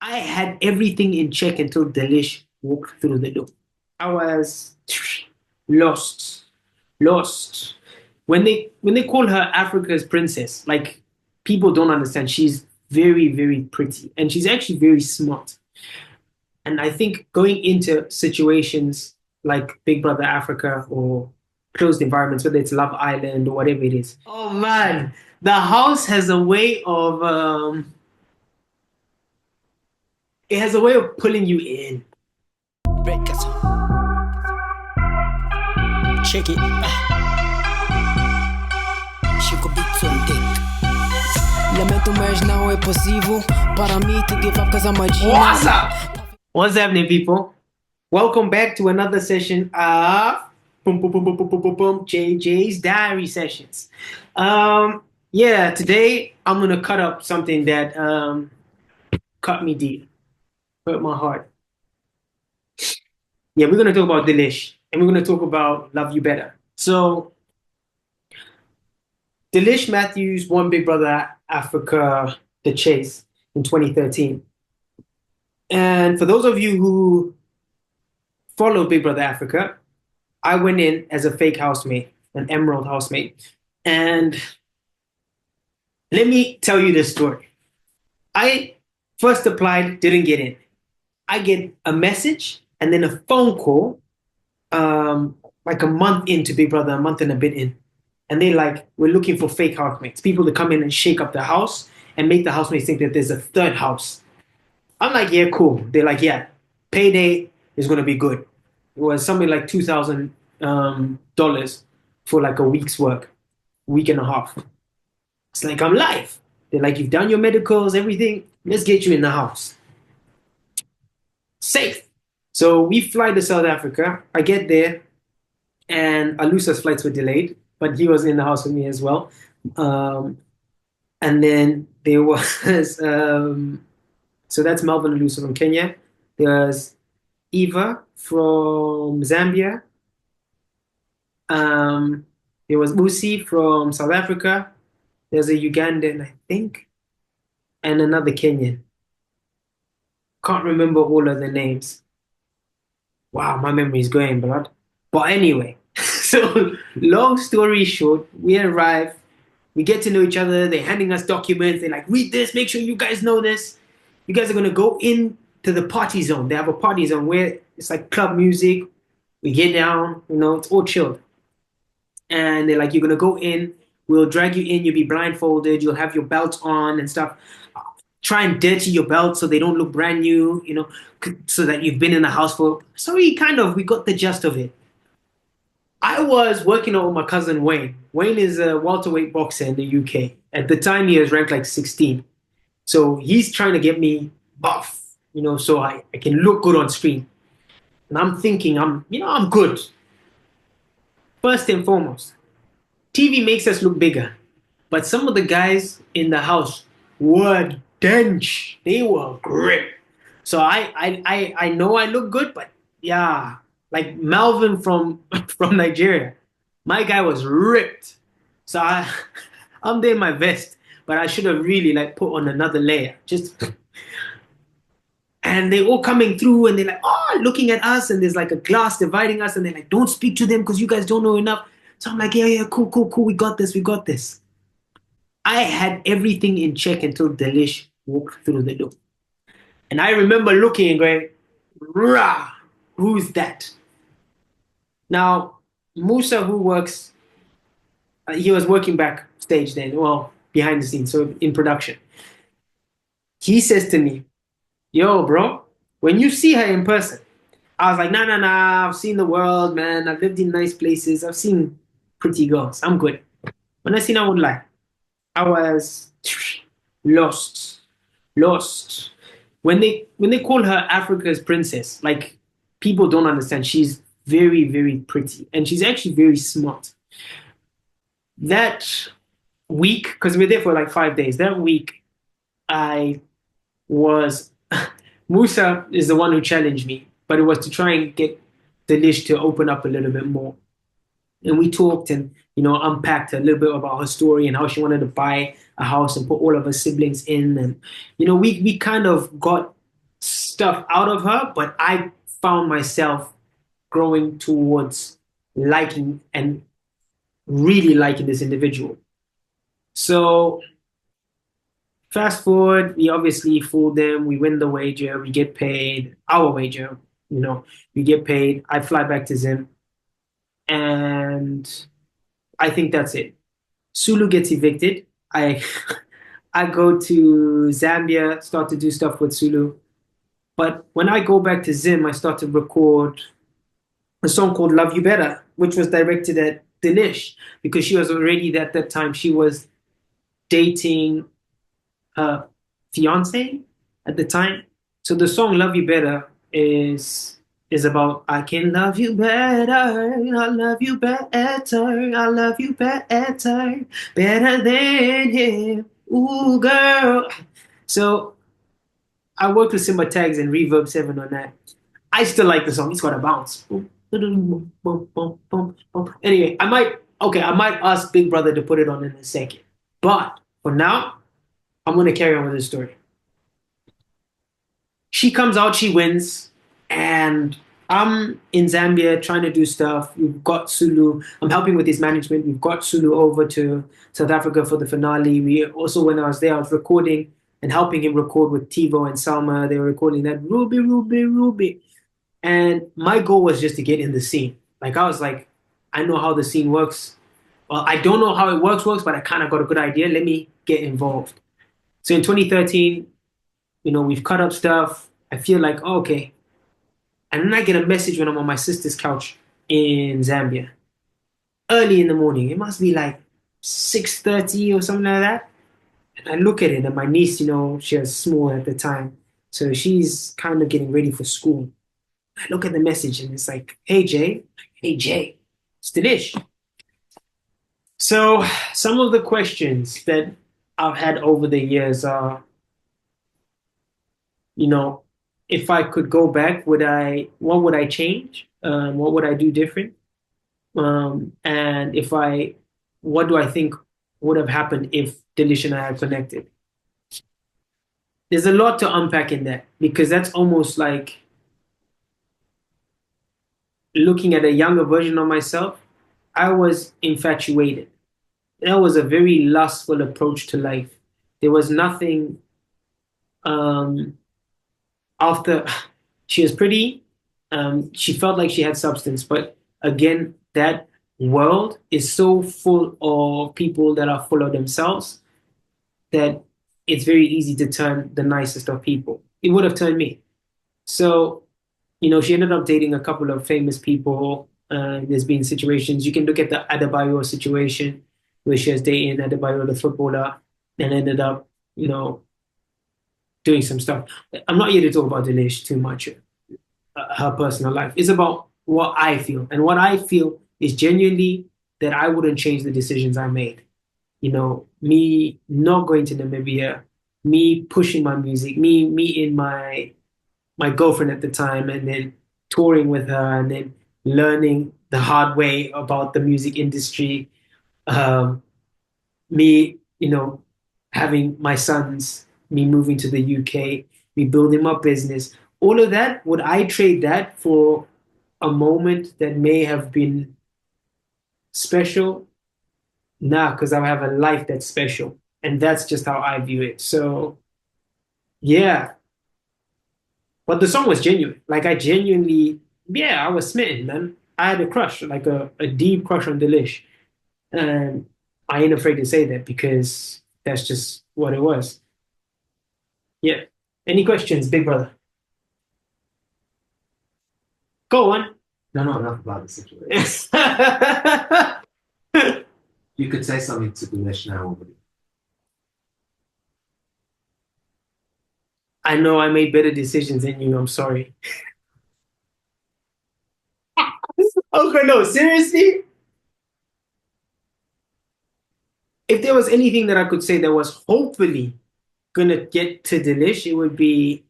I had everything in check until Dillish walked through the door. I was lost, lost. When they call her Africa's princess, like people don't understand. She's very, very pretty, and she's actually very smart. And I think going into situations like Big Brother Africa or closed environments, whether it's Love Island or whatever it is, oh man, the house has a way of it has a way of pulling you in. Check it. Chico Beats on deck. Lamento, mas não é possível para mim to give up cause I'm a G. What's up? What's happening, people? Welcome back to another session of JJ's Diary Sessions. Today I'm gonna cut up something that cut me deep, hurt my heart. Yeah, we're gonna talk about Dillish, and we're gonna talk about Love You Better. So, Dillish Mathews won Big Brother Africa The Chase in 2013. And for those of you who follow Big Brother Africa, I went in as a fake housemate, an emerald housemate. And let me tell you this story. I first applied, didn't get in. I get a message and then a phone call like a month into Big Brother, a month and a bit in. And they like, we're looking for fake housemates, people to come in and shake up the house and make the housemates think that there's a third house. I'm like, yeah, cool. They're like, yeah, payday is going to be good. It was something like $2,000 for like a week's work, week and a half. It's like, I'm live. They're like, you've done your medicals, everything. Let's get you in the house. Safe. So we fly to South Africa. I get there, and Alusa's flights were delayed, but he was in the house with me as well. And then there was, so that's Melvin Alusa from Kenya. There's Eva from Zambia. There was Usi from South Africa. There's a Ugandan, I think, and another Kenyan. Can't remember all of the names. Wow, my memory is going, blood. But anyway, so long story short, we arrive, we get to know each other. They're handing us documents. They're like, read this, make sure you guys know this. You guys are going to go into the party zone. They have a party zone where it's like club music. We get down, it's all chilled. And they're like, you're going to go in. We'll drag you in. You'll be blindfolded. You'll have your belt on and stuff. Try and dirty your belt so they don't look brand new, so that you've been in the house for. So we got the gist of it. I was working out with my cousin Wayne. Wayne is a welterweight boxer in the UK. At the time, he was ranked like 16. So he's trying to get me buff, so I can look good on screen. And I'm thinking, I'm good. First and foremost, TV makes us look bigger. But some of the guys in the house were dench. They were great. So I know I look good, but yeah, like Melvin from Nigeria, my guy was ripped. So I'm there in my vest, but I should have really like put on another layer. And they all coming through and they're like, oh, looking at us, and there's like a glass dividing us, and they're like, don't speak to them because you guys don't know enough. So I'm like, yeah, cool, we got this. I had everything in check until Dillish walked through the door. And I remember looking and going, rah, who's that? Now, Musa, who works, he was working backstage then, well, behind the scenes, so in production. He says to me, yo, bro, when you see her in person, I was like, nah, I've seen the world, man. I've lived in nice places. I've seen pretty girls. I'm good. When I seen her, I would lie. I was lost. When they call her Africa's princess, like people don't understand. She's very, very pretty, and she's actually very smart. That week, because we were there for like 5 days. That week, I was Musa is the one who challenged me, but it was to try and get Dillish to open up a little bit more. And we talked and, unpacked a little bit about her story and how she wanted to buy a house and put all of her siblings in. And, we kind of got stuff out of her, but I found myself growing towards liking and really liking this individual. So fast forward, we obviously fool them. We win the wager. We get paid our wager. You know, we get paid. I fly back to Zim, and I think that's it. Sulu gets evicted. I I go to Zambia, start to do stuff with Sulu. But when I go back to Zim, I start to record a song called Love You Better, which was directed at Dillish because she was already at that time, she was dating her fiance at the time. So the song Love You Better is about I can love you better, I love you better, I love you better, better than him. Ooh, girl. So I worked with Simba Tags and Reverb 7 on that. I still like the song. It's got a bounce. Boom, boom, boom, boom, boom, boom. Anyway, I might ask Big Brother to put it on in a second. But for now, I'm gonna carry on with the story. She comes out, she wins, and I'm in Zambia trying to do stuff. We've got Sulu. I'm helping with his management. We've got Sulu over to South Africa for the finale. We also, when I was there, I was recording and helping him record with Tivo and Salma. They were recording that Ruby, Ruby, Ruby. And my goal was just to get in the scene. Like I was like, I know how the scene works. Well, I don't know how it works, but I kind of got a good idea. Let me get involved. So in 2013, we've cut up stuff. I feel like, oh, okay. And then I get a message when I'm on my sister's couch in Zambia, early in the morning. It must be like 6:30 or something like that. And I look at it, and my niece, she was small at the time. So she's kind of getting ready for school. I look at the message and it's like, hey, Jay. Hey, Jay. It's Delish. So some of the questions that I've had over the years are, you know, if I could go back, what would I change? What would I do different? And what do I think would have happened if Delish and I had connected? There's a lot to unpack in that because that's almost like looking at a younger version of myself. I was infatuated. That was a very lustful approach to life. There was nothing um, after she was pretty. She felt like she had substance, but again, that world is so full of people that are full of themselves that it's very easy to turn the nicest of people. It would have turned me. So, she ended up dating a couple of famous people. There's been situations. You can look at the Adebayo situation where she was dating Adebayo, the footballer, and ended up, doing some stuff. I'm not here to talk about Dinesh too much, her personal life. It's about what I feel. And what I feel is genuinely that I wouldn't change the decisions I made. Me not going to Namibia, me pushing my music, me meeting my girlfriend at the time and then touring with her and then learning the hard way about the music industry. Um, me, having my sons, me moving to the UK, me building my business, all of that, would I trade that for a moment that may have been special? Nah, because I have a life that's special. And that's just how I view it. So, yeah. But the song was genuine. Like, I genuinely, yeah, I was smitten, man. I had a crush, like a deep crush on Delish. And I ain't afraid to say that because that's just what it was. Yeah. Any questions, big brother? Go on. No, not enough about the situation. You could say something to Dinesh now. I know I made better decisions than you. I'm sorry. Okay, no, seriously? If there was anything that I could say that was hopefully gonna get to Delish, it would be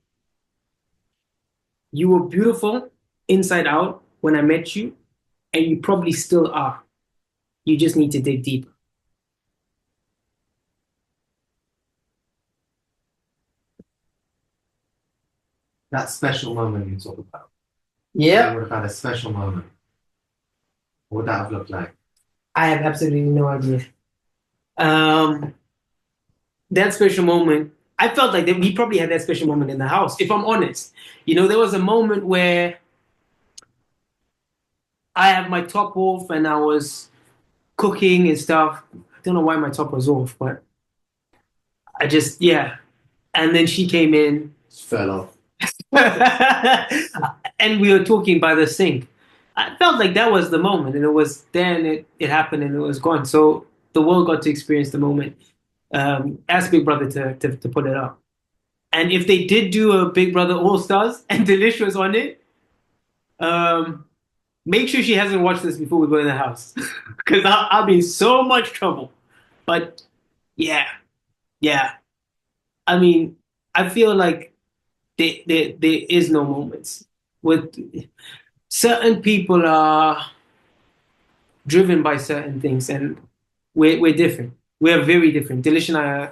you were beautiful inside out when I met you, and you probably still are. You just need to dig deeper. that special moment you talk about. You Yeah, would have had a special moment. What would that have looked like? I have absolutely no idea. Um, that special moment, I felt like that we probably had that special moment in the house, if I'm honest. There was a moment where I had my top off and I was cooking and stuff. I don't know why my top was off, but I just, yeah. And then she came in Just fell off. and we were talking by the sink. I felt like that was the moment, and it was then it happened and it was gone. So the world got to experience the moment. Ask Big Brother to put it up. And if they did do a Big Brother All Stars and Delish was on it, um, make sure she hasn't watched this before we go in the house, because I'll be in so much trouble. But yeah, yeah. I mean, I feel like there is no moments with certain people are driven by certain things, and we're different. We're very different. Delish and I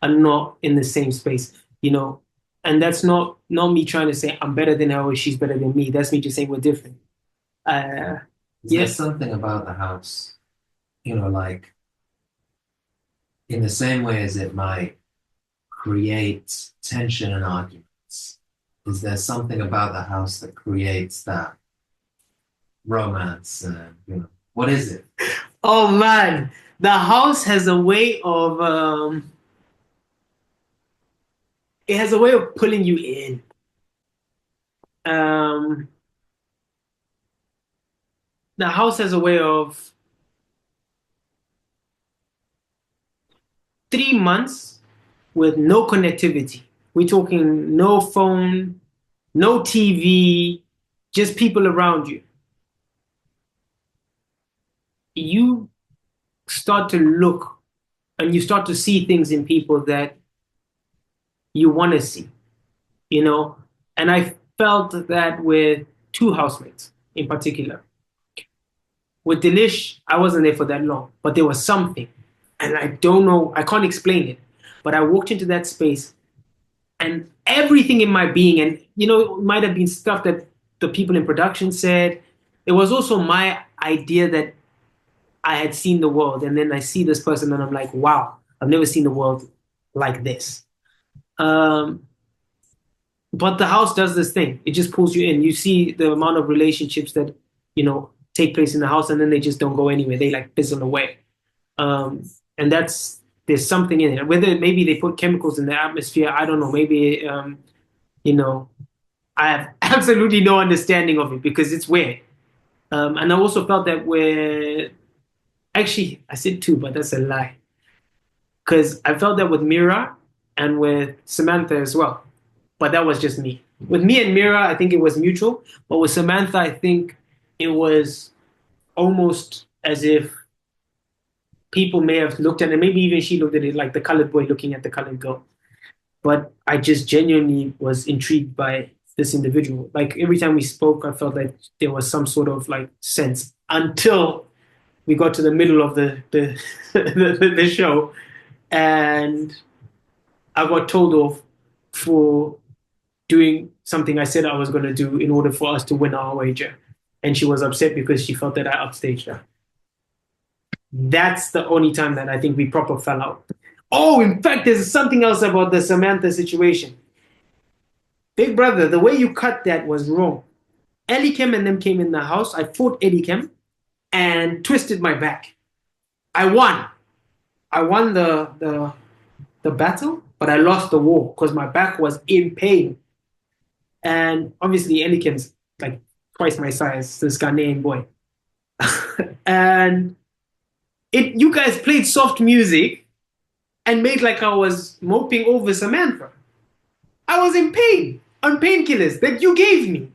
are not in the same space, you know, and that's not me trying to say I'm better than her or she's better than me. That's me just saying we're different. Uh, Is there yeah. something about the house, like in the same way as it might create tension and arguments? Is there something about the house that creates that romance? What is it? Oh man, the house has a way of it has a way of pulling you in. Um, the house has a way of 3 months with no connectivity. We're talking no phone, no TV, just people around you. You start to look and you start to see things in people that you want to see, you know? And I felt that with two housemates in particular. With Delish, I wasn't there for that long, but there was something. And I don't know, I can't explain it. But I walked into that space and everything in my being, and it might have been stuff that the people in production said. It was also my idea that I had seen the world, and then I see this person, and I'm like, wow, I've never seen the world like this. Um, but the house does this thing; it just pulls you in. You see the amount of relationships that take place in the house, and then they just don't go anywhere. They like fizzle away, um, and there's something in it. Whether maybe they put chemicals in the atmosphere, I don't know. Maybe you know, I have absolutely no understanding of it because it's weird. And I also felt that actually, I said two, but that's a lie. Because I felt that with Mira and with Samantha as well. But that was just me. With me and Mira, I think it was mutual. But with Samantha, I think it was almost as if people may have looked at it, maybe even she looked at it like the colored boy looking at the colored girl. But I just genuinely was intrigued by this individual. Like every time we spoke, I felt like there was some sort of like sense until we got to the middle of the the show, and I got told off for doing something I said I was going to do in order for us to win our wager, and she was upset because she felt that I upstaged her. That's the only time that I think we proper fell out. Oh, in fact, there's something else about the Samantha situation. Big brother, the way you cut that was wrong. Elikem and them came in the house. I fought Elikem and twisted my back. I won. I won the battle, but I lost the war because my back was in pain. And obviously, Elikem's like twice my size, this Ghanaian boy. And you guys played soft music and made like I was moping over Samantha. I was in pain on painkillers that you gave me.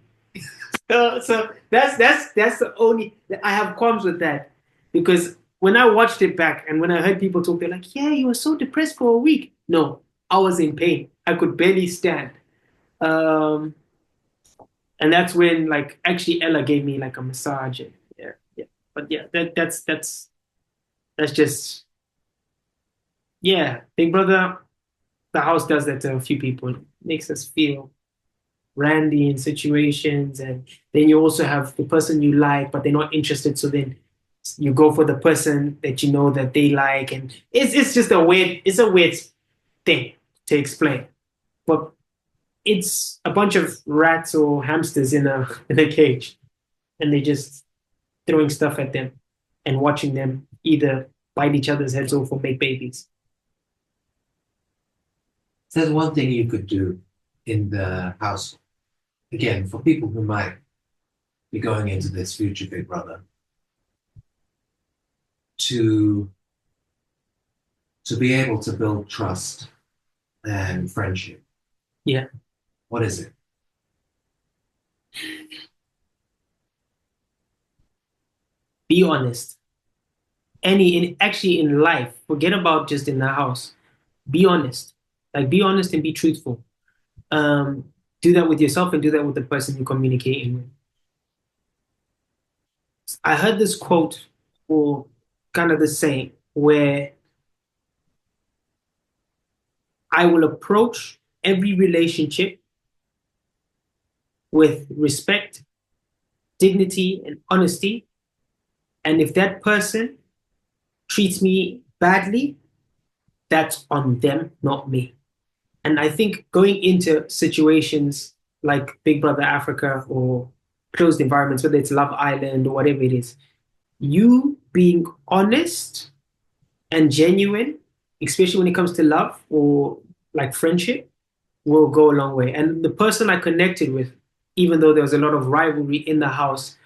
So that's the only I have qualms with that because when I watched it back and when I heard people talk, they're like, "Yeah, you were so depressed for a week." No, I was in pain. I could barely stand, um, and that's when like actually Ella gave me like a massage. And, yeah, yeah. But yeah, that's just yeah. Big Brother, the house does that to a few people. It makes us feel. randy in situations, and then you also have the person you like, but they're not interested. So then you go for the person that you know that they like, and it's just a weird thing to explain. But it's a bunch of rats or hamsters in a cage, and they're just throwing stuff at them and watching them either bite each other's heads off or make babies. There's one thing you could do in the house. Again, for people who might be going into this future Big Brother, to be able to build trust and friendship. Yeah. What is it? Be honest. Actually in life, forget about just in the house. Be honest. Like be honest and be truthful. Do that with yourself and do that with the person you're communicating with. I heard this quote or kind of the saying where I will approach every relationship with respect, dignity, and honesty. And if that person treats me badly, that's on them, not me. And I think going into situations like Big Brother Africa or closed environments, whether it's Love Island or whatever it is, you being honest and genuine, especially when it comes to love or like friendship, will go a long way. And the person I connected with, even though there was a lot of rivalry in the house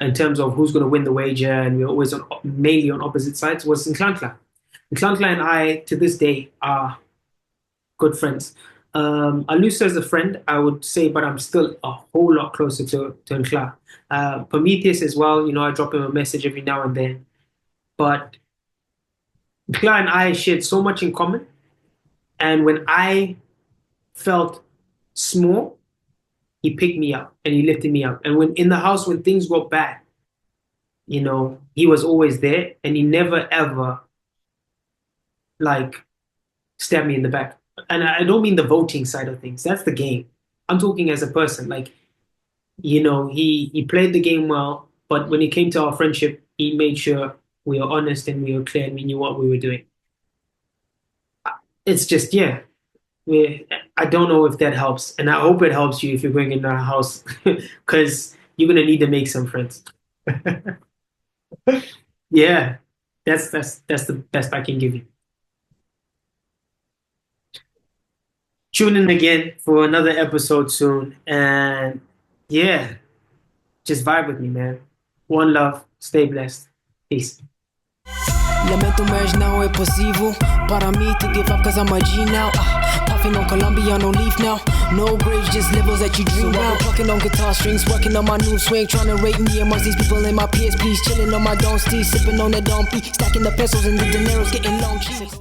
in terms of who's going to win the wager, and we were always mainly on opposite sides, was Nklankla. Nklankla and I, to this day, are good friends. Alusa is a friend, I would say, but I'm still a whole lot closer to Nkla. Prometheus as well, I drop him a message every now and then. But Nkla and I shared so much in common. And when I felt small, he picked me up and he lifted me up. And when in the house, when things got bad, he was always there, and he never ever like stabbed me in the back. And I don't mean the voting side of things. That's the game. I'm talking as a person. Like, he played the game well, but when it came to our friendship, he made sure we were honest and we were clear and we knew what we were doing. It's just, yeah. I don't know if that helps, and I hope it helps you if you're going into a house, because you're gonna need to make some friends. Yeah, that's the best I can give you. Tune in again for another episode soon, and yeah, just vibe with me, man. One love, stay blessed, peace. Lamento, mas não é possível para mim to give up, cause I'm a G now. Puffing on Columbia, no leaf now. No grades, just levels that you dream now. Plucking on guitar strings, working on my new swing. Trying to rate me amongst these people in my PSPs. Chilling on my Don't Steez, sipping on that Don't P. Stacking the pesos and the dineros, getting long cheese.